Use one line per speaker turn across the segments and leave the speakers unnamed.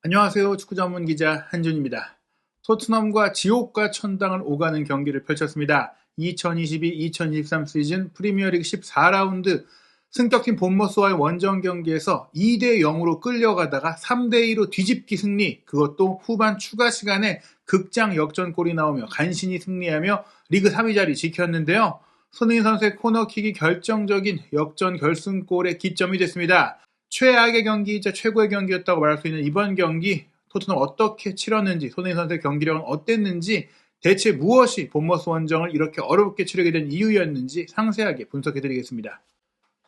안녕하세요. 축구 전문 기자 한준입니다. 토트넘과 지옥과 천당을 오가는 경기를 펼쳤습니다. 2022-2023 시즌 프리미어리그 14라운드 승격팀 본머스와의 원정 경기에서 2대 0으로 끌려가다가 3대 2로 뒤집기 승리, 그것도 후반 추가 시간에 극장 역전골이 나오며 간신히 승리하며 리그 3위 자리 지켰는데요. 손흥민 선수의 코너킥이 결정적인 역전 결승골의 기점이 됐습니다. 최악의 경기이자 최고의 경기였다고 말할 수 있는 이번 경기, 토트넘 어떻게 치렀는지, 손흥민 선수의 경기력은 어땠는지, 대체 무엇이 본머스 원정을 이렇게 어렵게 치르게 된 이유였는지 상세하게 분석해드리겠습니다.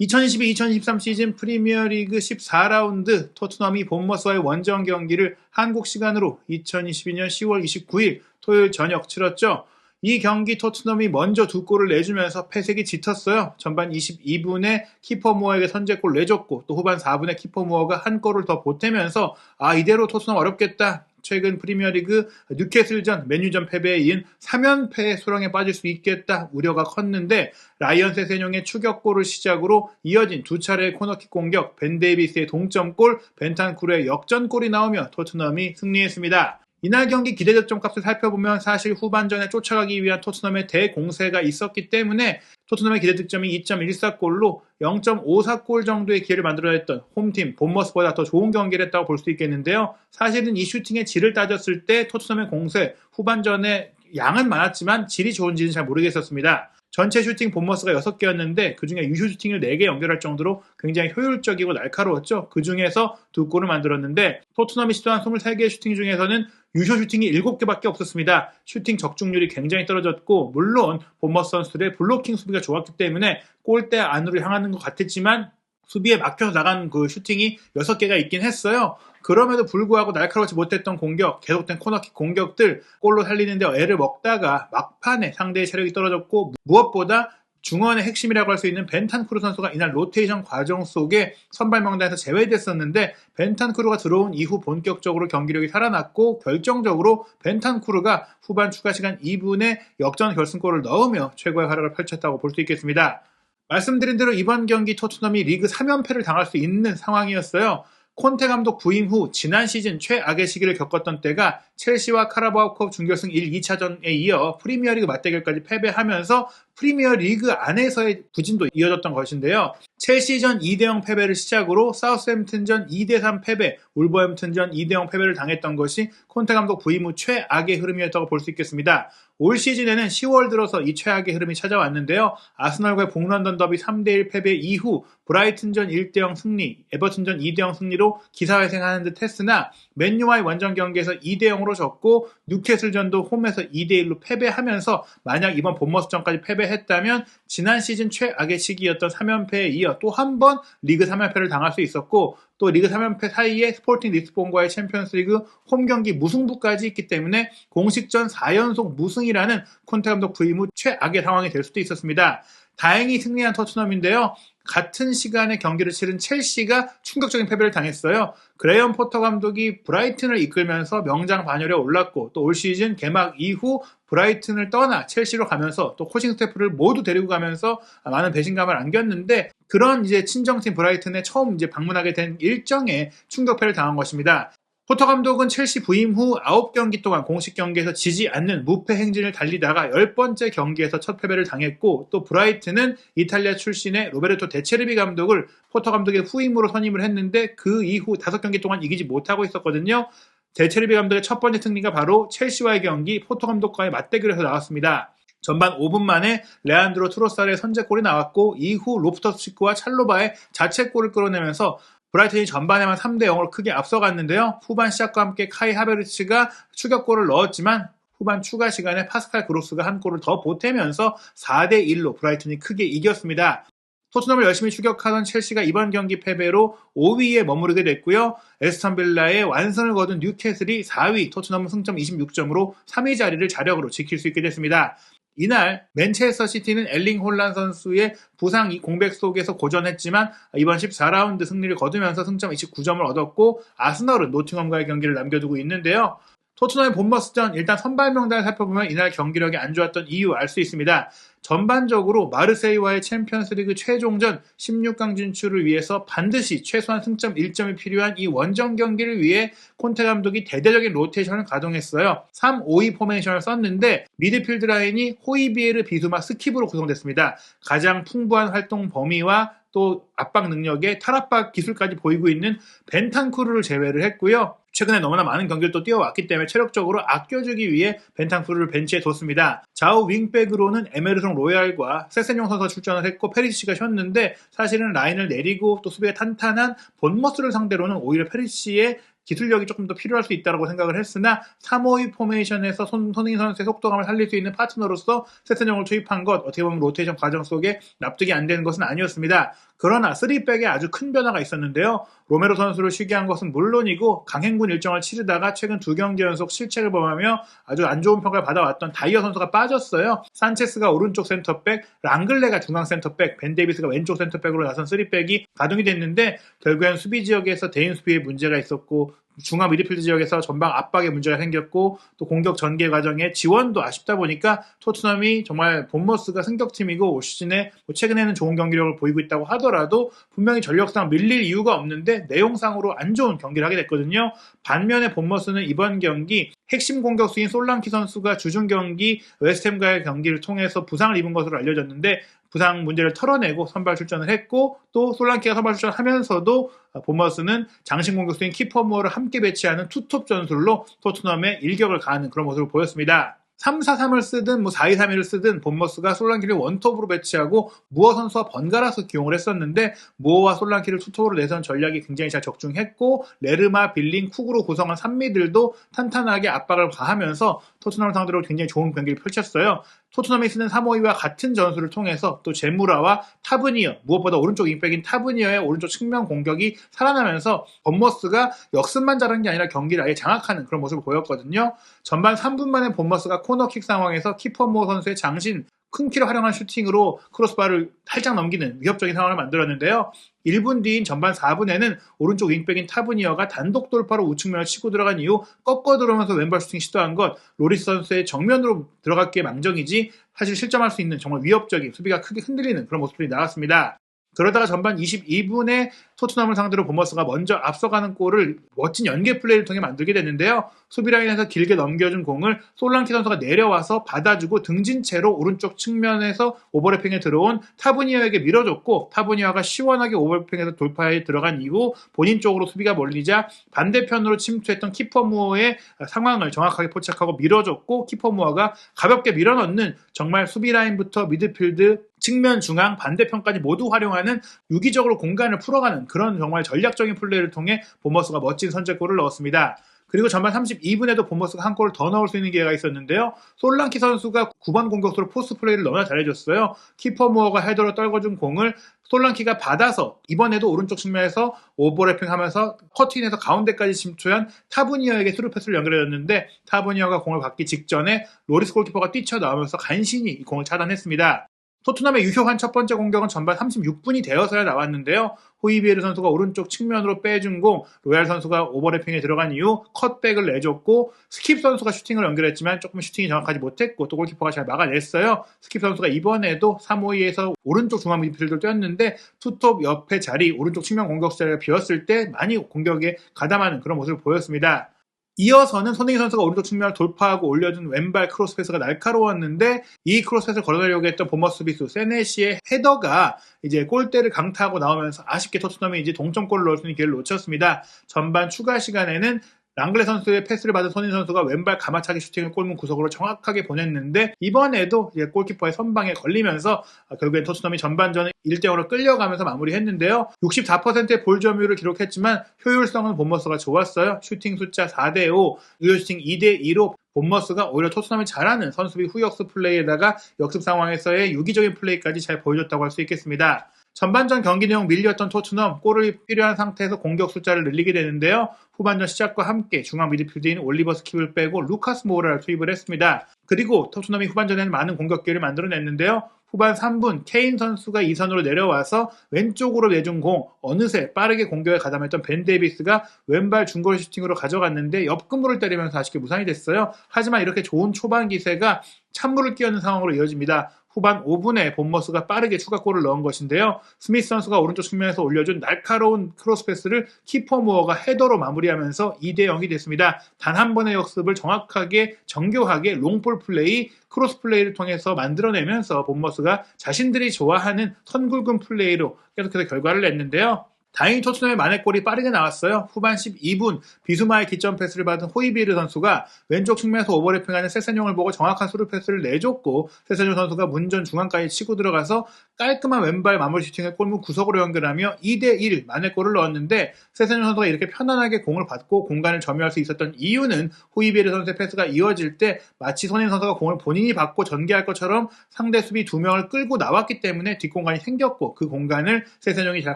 2022-2023 시즌 프리미어리그 14라운드 토트넘이 본머스와의 원정 경기를 한국 시간으로 2022년 10월 29일 토요일 저녁 치렀죠. 이 경기 토트넘이 먼저 두 골을 내주면서 패색이 짙었어요. 전반 22분에 키퍼 무어에게 선제골 내줬고, 또 후반 4분에 키퍼 무어가 한 골을 더 보태면서 이대로 토트넘 어렵겠다. 최근 프리미어리그 뉴캐슬전, 맨유전 패배에 이은 3연패의 소렁에 빠질 수 있겠다 우려가 컸는데, 라이언스의 세뇽의 추격골을 시작으로 이어진 두 차례의 코너킥 공격, 벤 데이비스의 동점골, 벤탄쿠르의 역전골이 나오며 토트넘이 승리했습니다. 이날 경기 기대 득점값을 살펴보면 사실 후반전에 쫓아가기 위한 토트넘의 대공세가 있었기 때문에 토트넘의 기대 득점이 2.14골로 0.54골 정도의 기회를 만들어냈던 홈팀 본머스보다 더 좋은 경기를 했다고 볼 수 있겠는데요. 사실은 이 슈팅의 질을 따졌을 때 토트넘의 공세, 후반전에 양은 많았지만 질이 좋은지는 잘 모르겠었습니다. 전체 슈팅 본머스가 6개였는데 그중에 유효 슈팅을 4개 연결할 정도로 굉장히 효율적이고 날카로웠죠. 그중에서 2골을 만들었는데 토트넘이 시도한 23개의 슈팅 중에서는 유효 슈팅이 7개밖에 없었습니다. 슈팅 적중률이 굉장히 떨어졌고, 물론 본머스 선수들의 블로킹 수비가 좋았기 때문에 골대 안으로 향하는 것 같았지만 수비에 막혀서 나간 그 슈팅이 6개가 있긴 했어요. 그럼에도 불구하고 날카롭지 못했던 공격, 계속된 코너킥 공격들, 골로 살리는데 애를 먹다가 막판에 상대의 체력이 떨어졌고, 무엇보다 중원의 핵심이라고 할 수 있는 벤탄쿠르 선수가 이날 로테이션 과정 속에 선발 명단에서 제외됐었는데, 벤탄쿠르가 들어온 이후 본격적으로 경기력이 살아났고, 결정적으로 벤탄쿠르가 후반 추가 시간 2분에 역전 결승골을 넣으며 최고의 활약을 펼쳤다고 볼 수 있겠습니다. 말씀드린 대로 이번 경기 토트넘이 리그 3연패를 당할 수 있는 상황이었어요. 콘테 감독 부임 후 지난 시즌 최악의 시기를 겪었던 때가 첼시와 카라바오컵 준결승 1, 2차전에 이어 프리미어리그 맞대결까지 패배하면서 프리미어리그 안에서의 부진도 이어졌던 것인데요. 첼시전 2대0 패배를 시작으로 사우스햄튼전 2대3 패배, 울버햄튼전 2대0 패배를 당했던 것이 콘테 감독 부임 후 최악의 흐름이었다고 볼 수 있겠습니다. 올 시즌에는 10월 들어서 이 최악의 흐름이 찾아왔는데요. 아스널과의 북런던 더비 3대1 패배 이후 브라이튼전 1대0 승리, 에버튼전 2대0 승리로 기사회생하는 듯 했으나 맨유와의 원정 경기에서 2대0으로 졌고, 뉴캐슬전도 홈에서 2대1로 패배하면서 만약 이번 본머스전까지 패배했다면 지난 시즌 최악의 시기였던 3연패에 이어 또 한 번 리그 3연패를 당할 수 있었고, 또 리그 3연패 사이에 스포팅 리스본과의 챔피언스리그 홈경기 무승부까지 있기 때문에 공식전 4연속 무승이라는 콘테 감독 부임 후 최악의 상황이 될 수도 있었습니다. 다행히 승리한 토트넘인데요. 같은 시간에 경기를 치른 첼시가 충격적인 패배를 당했어요. 그레이엄 포터 감독이 브라이튼을 이끌면서 명장 반열에 올랐고, 또 올 시즌 개막 이후 브라이튼을 떠나 첼시로 가면서 또 코칭 스태프를 모두 데리고 가면서 많은 배신감을 안겼는데, 그런 이제 친정팀 브라이튼에 처음 이제 방문하게 된 일정에 충격패를 당한 것입니다. 포터 감독은 첼시 부임 후 9경기 동안 공식 경기에서 지지 않는 무패 행진을 달리다가 10번째 경기에서 첫 패배를 당했고, 또 브라이튼은 이탈리아 출신의 로베르토 데체르비 감독을 포터 감독의 후임으로 선임을 했는데 그 이후 5경기 동안 이기지 못하고 있었거든요. 데체르비 감독의 첫 번째 승리가 바로 첼시와의 경기 포터 감독과의 맞대결에서 나왔습니다. 전반 5분 만에 레안드로 트로사르의 선제골이 나왔고, 이후 로프터스치크와 찰로바의 자책골을 끌어내면서 브라이튼이 전반에만 3대0으로 크게 앞서갔는데요. 후반 시작과 함께 카이 하베르츠가 추격골을 넣었지만 후반 추가 시간에 파스칼 그로스가 한 골을 더 보태면서 4대1로 브라이튼이 크게 이겼습니다. 토트넘을 열심히 추격하던 첼시가 이번 경기 패배로 5위에 머무르게 됐고요. 에스턴 빌라의 완승을 거둔 뉴캐슬이 4위, 토트넘은 승점 26점으로 3위 자리를 자력으로 지킬 수 있게 됐습니다. 이날 맨체스터 시티는 엘링 홀란 선수의 부상 공백 속에서 고전했지만 이번 14라운드 승리를 거두면서 승점 29점을 얻었고, 아스널은 노팅엄과의 경기를 남겨두고 있는데요. 토트넘의 본머스전 일단 선발 명단을 살펴보면 이날 경기력이 안 좋았던 이유 알 수 있습니다. 전반적으로 마르세유와의 챔피언스리그 최종전 16강 진출을 위해서 반드시 최소한 승점 1점이 필요한 이 원정 경기를 위해 콘테 감독이 대대적인 로테이션을 가동했어요. 3-5-2 포메이션을 썼는데 미드필드 라인이 호이비에르, 비수마, 스킵으로 구성됐습니다. 가장 풍부한 활동 범위와 또 압박 능력에 탈압박 기술까지 보이고 있는 벤탄쿠르를 제외를 했고요. 최근에 너무나 많은 경기를 또 뛰어왔기 때문에 체력적으로 아껴주기 위해 벤탄쿠르를 벤치에 뒀습니다. 좌우 윙백으로는 에메르송 로얄과 세세뇽 선수가 출전을 했고 페리시치가 쉬었는데 사실은 라인을 내리고 또 수비가 탄탄한 본머스를 상대로는 오히려 페리시치의 기술력이 조금 더 필요할 수 있다고 생각을 했으나 3-5-2 포메이션에서 손흥민 선수의 속도감을 살릴 수 있는 파트너로서 세세뇽을 투입한 것 어떻게 보면 로테이션 과정 속에 납득이 안 되는 것은 아니었습니다. 그러나 3백에 아주 큰 변화가 있었는데요. 로메로 선수를 쉬게 한 것은 물론이고 강행군 일정을 치르다가 최근 2경기 연속 실책을 범하며 아주 안 좋은 평가를 받아왔던 다이어 선수가 빠졌어요. 산체스가 오른쪽 센터백, 랑글레가 중앙 센터백, 벤 데이비스가 왼쪽 센터백으로 나선 3백이 가동이 됐는데 결국엔 수비 지역에서 대인 수비에 문제가 있었고 중앙 미드필드 지역에서 전방 압박에 문제가 생겼고 또 공격 전개 과정에 지원도 아쉽다 보니까 토트넘이 정말 본머스가 승격팀이고 올 시즌에 최근에는 좋은 경기력을 보이고 있다고 하더라도 분명히 전력상 밀릴 이유가 없는데 내용상으로 안 좋은 경기를 하게 됐거든요. 반면에 본머스는 이번 경기 핵심 공격수인 솔랑키 선수가 주중 경기 웨스트햄과의 경기를 통해서 부상을 입은 것으로 알려졌는데 부상 문제를 털어내고 선발 출전을 했고 또 솔랑키가 선발 출전하면서도 본머스는 장신 공격수인 키퍼무어를 함께 배치하는 투톱 전술로 토트넘의 일격을 가하는 그런 모습을 보였습니다. 3-4-3을 쓰든 4-2-3-1을 쓰든 본머스가 솔랑키를 원톱으로 배치하고 무어 선수와 번갈아서 기용을 했었는데 무어와 솔랑키를 투톱으로 내선 전략이 굉장히 잘 적중했고 레르마, 빌린, 쿡으로 구성한 산미들도 탄탄하게 압박을 가하면서 토트넘을 상대로 굉장히 좋은 경기를 펼쳤어요. 토트넘이 쓰는 3-5-2와 같은 전술을 통해서 또 제무라와 타브니어, 무엇보다 오른쪽 윙백인 타브니어의 오른쪽 측면 공격이 살아나면서 본머스가 역습만 잘한 게 아니라 경기를 아예 장악하는 그런 모습을 보였거든요. 전반 3분 만에 본머스가 코너킥 상황에서 키퍼모 선수의 장신 큰 키를 활용한 슈팅으로 크로스바를 살짝 넘기는 위협적인 상황을 만들었는데요. 1분 뒤인 전반 4분에는 오른쪽 윙백인 타브니어가 단독 돌파로 우측면을 치고 들어간 이후 꺾어 들어오면서 왼발 슈팅 시도한 것 로리스 선수의 정면으로 들어갔기에 망정이지 사실 실점할 수 있는 정말 위협적인 수비가 크게 흔들리는 그런 모습들이 나왔습니다. 그러다가 전반 22분에 토트넘을 상대로 본머스가 먼저 앞서가는 골을 멋진 연계 플레이를 통해 만들게 됐는데요. 수비라인에서 길게 넘겨준 공을 솔랑키 선수가 내려와서 받아주고 등진 채로 오른쪽 측면에서 오버래핑에 들어온 타브니어에게 밀어줬고 타브니어가 시원하게 오버래핑에서 돌파에 들어간 이후 본인 쪽으로 수비가 몰리자 반대편으로 침투했던 키퍼무어의 상황을 정확하게 포착하고 밀어줬고 키퍼무어가 가볍게 밀어넣는 정말 수비라인부터 미드필드 측면, 중앙, 반대편까지 모두 활용하는 유기적으로 공간을 풀어가는 그런 정말 전략적인 플레이를 통해 본머스가 멋진 선제골을 넣었습니다. 그리고 전반 32분에도 본머스가 한 골을 더 넣을 수 있는 기회가 있었는데요. 솔랑키 선수가 9번 공격수로 포스트 플레이를 너무나 잘해줬어요. 키퍼무어가 헤더로 떨궈준 공을 솔랑키가 받아서 이번에도 오른쪽 측면에서 오버래핑하면서 커팅해서 가운데까지 침투한 타브니어에게 스루 패스를 연결해줬는데 타브니어가 공을 받기 직전에 로리스 골키퍼가 뛰쳐나오면서 간신히 이 공을 차단했습니다. 토트넘의 유효한 첫 번째 공격은 전반 36분이 되어서야 나왔는데요. 호이비에르 선수가 오른쪽 측면으로 빼준 공, 로얄 선수가 오버래핑에 들어간 이후 컷백을 내줬고 스킵 선수가 슈팅을 연결했지만 조금 슈팅이 정확하지 못했고 또 골키퍼가 잘 막아냈어요. 스킵 선수가 이번에도 3-5-2에서 오른쪽 중앙 미드필더를 뛰었는데 투톱 옆에 자리, 오른쪽 측면 공격수 자리가 비었을 때 많이 공격에 가담하는 그런 모습을 보였습니다. 이어서는 손흥민 선수가 오른쪽 측면을 돌파하고 올려준 왼발 크로스 패스가 날카로웠는데 이 크로스 패스를 걸어내려고 했던 본머스 수비수 세네시의 헤더가 이제 골대를 강타하고 나오면서 아쉽게 토트넘이 이제 동점골을 넣을 수 있는 기회를 놓쳤습니다. 전반 추가 시간에는 랑글레 선수의 패스를 받은 손흥민 선수가 왼발 가마차기 슈팅을 골문 구석으로 정확하게 보냈는데 이번에도 이제 골키퍼의 선방에 걸리면서 결국엔 토트넘이 전반전을 1대0으로 끌려가면서 마무리했는데요. 64%의 볼 점유율을 기록했지만 효율성은 본머스가 좋았어요. 슈팅 숫자 4대5, 유효 슈팅 2대2로 본머스가 오히려 토트넘이 잘하는 선수비 후역습 플레이에다가 역습 상황에서의 유기적인 플레이까지 잘 보여줬다고 할 수 있겠습니다. 전반전 경기 내용 밀렸던 토트넘 골이 필요한 상태에서 공격 숫자를 늘리게 되는데요. 후반전 시작과 함께 중앙 미드필드인 올리버 스킵을 빼고 루카스 모우라를 투입을 했습니다. 그리고 토트넘이 후반전에는 많은 공격 기회를 만들어냈는데요. 후반 3분 케인 선수가 2선으로 내려와서 왼쪽으로 내준 공 어느새 빠르게 공격에 가담했던 벤 데이비스가 왼발 중거리 슈팅으로 가져갔는데 옆구물을 때리면서 아쉽게 무산이 됐어요. 하지만 이렇게 좋은 초반 기세가 찬물을 끼얹는 상황으로 이어집니다. 후반 5분에 본머스가 빠르게 추가골을 넣은 것인데요. 스미스 선수가 오른쪽 측면에서 올려준 날카로운 크로스 패스를 키퍼 무어가 헤더로 마무리하면서 2대0이 됐습니다. 단 한 번의 역습을 정확하게 정교하게 롱볼 플레이, 크로스 플레이를 통해서 만들어내면서 본머스가 자신들이 좋아하는 선굵은 플레이로 계속해서 결과를 냈는데요. 다행히 토트넘의 만회골이 빠르게 나왔어요. 후반 12분 비수마의 기점 패스를 받은 호이비에르 선수가 왼쪽 측면에서 오버래핑하는 세세뇽을 보고 정확한 스루 패스를 내줬고 세세뇽 선수가 문전 중앙까지 치고 들어가서 깔끔한 왼발 마무리 슈팅을 골문 구석으로 연결하며 2대1 만회골을 넣었는데 세세뇽 선수가 이렇게 편안하게 공을 받고 공간을 점유할 수 있었던 이유는 호이비에르 선수의 패스가 이어질 때 마치 손흥민 선수가 공을 본인이 받고 전개할 것처럼 상대 수비 2명을 끌고 나왔기 때문에 뒷공간이 생겼고 그 공간을 세세뇽이 잘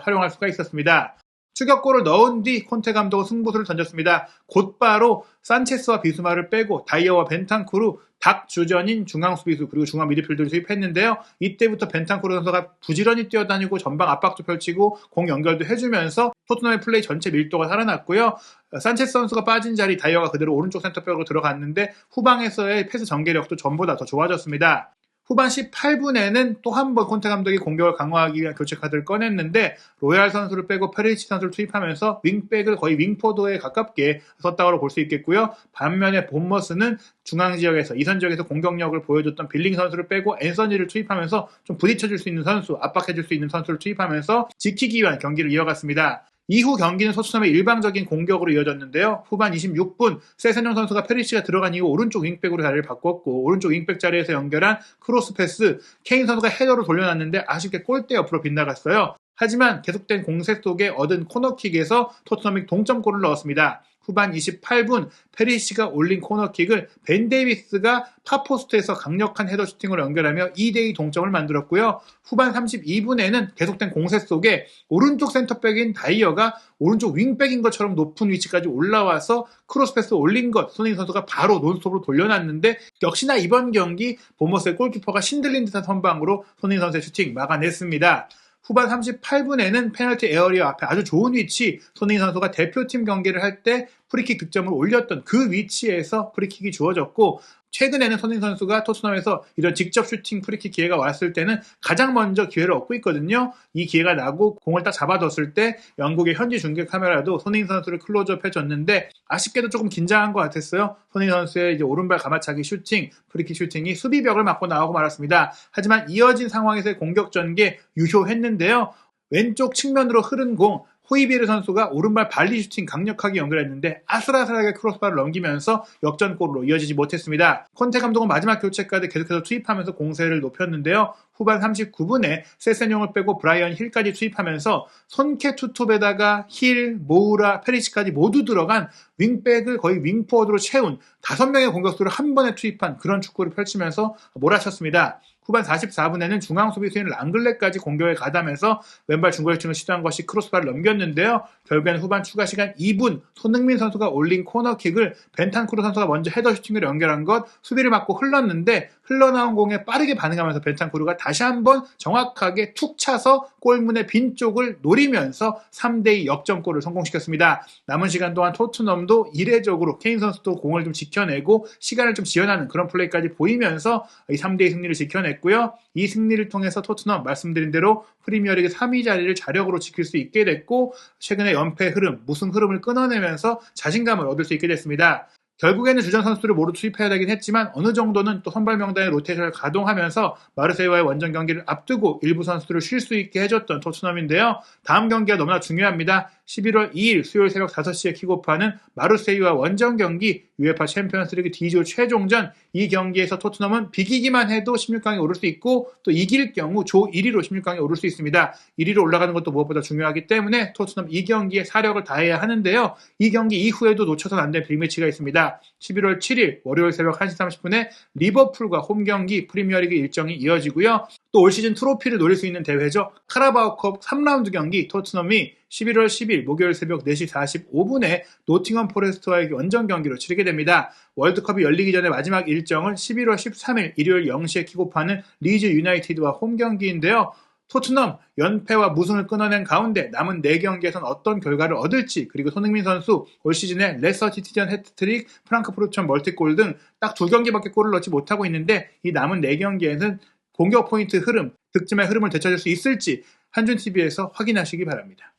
활용할 수가 있었습니다. 추격골을 넣은 뒤 콘테 감독은 승부수를 던졌습니다. 곧바로 산체스와 비수마를 빼고 다이어와 벤탄쿠르 닭 주전인 중앙 수비수 그리고 중앙 미드필더를 투입했는데요. 이때부터 벤탄쿠르 선수가 부지런히 뛰어다니고 전방 압박도 펼치고 공 연결도 해주면서 토트넘의 플레이 전체 밀도가 살아났고요. 산체스 선수가 빠진 자리 다이어가 그대로 오른쪽 센터백으로 들어갔는데 후방에서의 패스 전개력도 전보다 더 좋아졌습니다. 후반 18분에는 또 한 번 콘테 감독이 공격을 강화하기 위한 교체 카드를 꺼냈는데 로얄 선수를 빼고 페리치 선수를 투입하면서 윙백을 거의 윙포드에 가깝게 썼다고 볼 수 있겠고요. 반면에 본머스는 중앙 지역에서 이선 지역에서 공격력을 보여줬던 빌링 선수를 빼고 앤서니를 투입하면서 좀 부딪혀줄 수 있는 선수, 압박해줄 수 있는 선수를 투입하면서 지키기 위한 경기를 이어갔습니다. 이후 경기는 토트넘의 일방적인 공격으로 이어졌는데요. 후반 26분 세세뇽 선수가 페리시가 들어간 이후 오른쪽 윙백으로 자리를 바꿨고 오른쪽 윙백 자리에서 연결한 크로스 패스 케인 선수가 헤더로 돌려놨는데 아쉽게 골대 옆으로 빗나갔어요. 하지만 계속된 공세 속에 얻은 코너킥에서 토트넘이 동점골을 넣었습니다. 후반 28분 페리시가 올린 코너킥을 벤 데이비스가 파포스트에서 강력한 헤더 슈팅으로 연결하며 2대2 동점을 만들었고요. 후반 32분에는 계속된 공세 속에 오른쪽 센터백인 다이어가 오른쪽 윙백인 것처럼 높은 위치까지 올라와서 크로스 패스 올린 것 손흥민 선수가 바로 논스톱으로 돌려놨는데 역시나 이번 경기 본머스의 골키퍼가 신들린 듯한 선방으로 손흥민 선수의 슈팅 막아냈습니다. 후반 38분에는 페널티 에어리어 앞에 아주 좋은 위치 손흥민 선수가 대표팀 경기를 할 때 프리킥 득점을 올렸던 그 위치에서 프리킥이 주어졌고 최근에는 손흥민 선수가 토트넘에서 이런 직접 슈팅 프리킥 기회가 왔을 때는 가장 먼저 기회를 얻고 있거든요. 이 기회가 나고 공을 딱 잡아뒀을 때 영국의 현지 중계 카메라도 손흥민 선수를 클로즈업 해줬는데 아쉽게도 조금 긴장한 것 같았어요. 손흥민 선수의 이제 오른발 가마차기 슈팅, 프리킥 슈팅이 수비벽을 맞고 나오고 말았습니다. 하지만 이어진 상황에서의 공격 전개 유효했는데요. 왼쪽 측면으로 흐른 공 호이비에르 선수가 오른발 발리 슈팅 강력하게 연결했는데 아슬아슬하게 크로스바를 넘기면서 역전골로 이어지지 못했습니다. 콘테 감독은 마지막 교체까지 계속해서 투입하면서 공세를 높였는데요. 후반 39분에 세세뇽을 빼고 브라이언 힐까지 투입하면서 손케 투톱에다가 힐, 모우라, 페리시까지 모두 들어간 윙백을 거의 윙포워드로 채운 5명의 공격수를 한 번에 투입한 그런 축구를 펼치면서 몰아쳤습니다. 후반 44분에는 중앙 수비수인 랑글레까지 공격에 가담해서 왼발 중거리 슈팅을 시도한 것이 크로스바를 넘겼는데요. 결국에는 후반 추가 시간 2분 손흥민 선수가 올린 코너킥을 벤탄쿠르 선수가 먼저 헤더 슈팅으로 연결한 것 수비를 맞고 흘렀는데 흘러나온 공에 빠르게 반응하면서 벤탄쿠르가 다시 한번 정확하게 툭 차서 골문의 빈 쪽을 노리면서 3대2 역전골을 성공시켰습니다. 남은 시간 동안 토트넘도 이례적으로 케인 선수도 공을 좀 지켜내고 시간을 좀 지연하는 그런 플레이까지 보이면서 이 3대2 승리를 지켜냈고요. 이 승리를 통해서 토트넘 말씀드린 대로 프리미어리그 3위 자리를 자력으로 지킬 수 있게 됐고 최근에 연패 흐름, 무승 흐름을 끊어내면서 자신감을 얻을 수 있게 됐습니다. 결국에는 주전 선수들을 모두 투입해야 되긴 했지만 어느 정도는 또 선발 명단의 로테이션을 가동하면서 마르세유와의 원정 경기를 앞두고 일부 선수들을 쉴 수 있게 해줬던 토트넘인데요. 다음 경기가 너무나 중요합니다. 11월 2일 수요일 새벽 5시에 킥오프하는 마르세유와 원정 경기 UEFA 챔피언스리그 D조 최종전 이 경기에서 토트넘은 비기기만 해도 16강에 오를 수 있고 또 이길 경우 조 1위로 16강에 오를 수 있습니다. 1위로 올라가는 것도 무엇보다 중요하기 때문에 토트넘 이 경기에 사력을 다해야 하는데요. 이 경기 이후에도 놓쳐서는 안 될 빅매치가 있습니다. 11월 7일 월요일 새벽 1시 30분에 리버풀과 홈경기 프리미어리그 일정이 이어지고요. 또 올 시즌 트로피를 노릴 수 있는 대회죠. 카라바오컵 3라운드 경기 토트넘이 11월 10일 목요일 새벽 4시 45분에 노팅엄 포레스트와의 원정 경기로 치르게 됩니다. 월드컵이 열리기 전에 마지막 일정은 11월 13일 일요일 0시에 킥오프하는 리즈 유나이티드와 홈 경기인데요. 토트넘 연패와 무승을 끊어낸 가운데 남은 4경기에선 어떤 결과를 얻을지, 그리고 손흥민 선수 올 시즌에 레스터시티전 해트트릭, 프랑크푸르트전 멀티골 등 딱 2경기밖에 골을 넣지 못하고 있는데 이 남은 4경기에는 공격 포인트 흐름, 득점의 흐름을 되찾을 수 있을지 한준TV에서 확인하시기 바랍니다.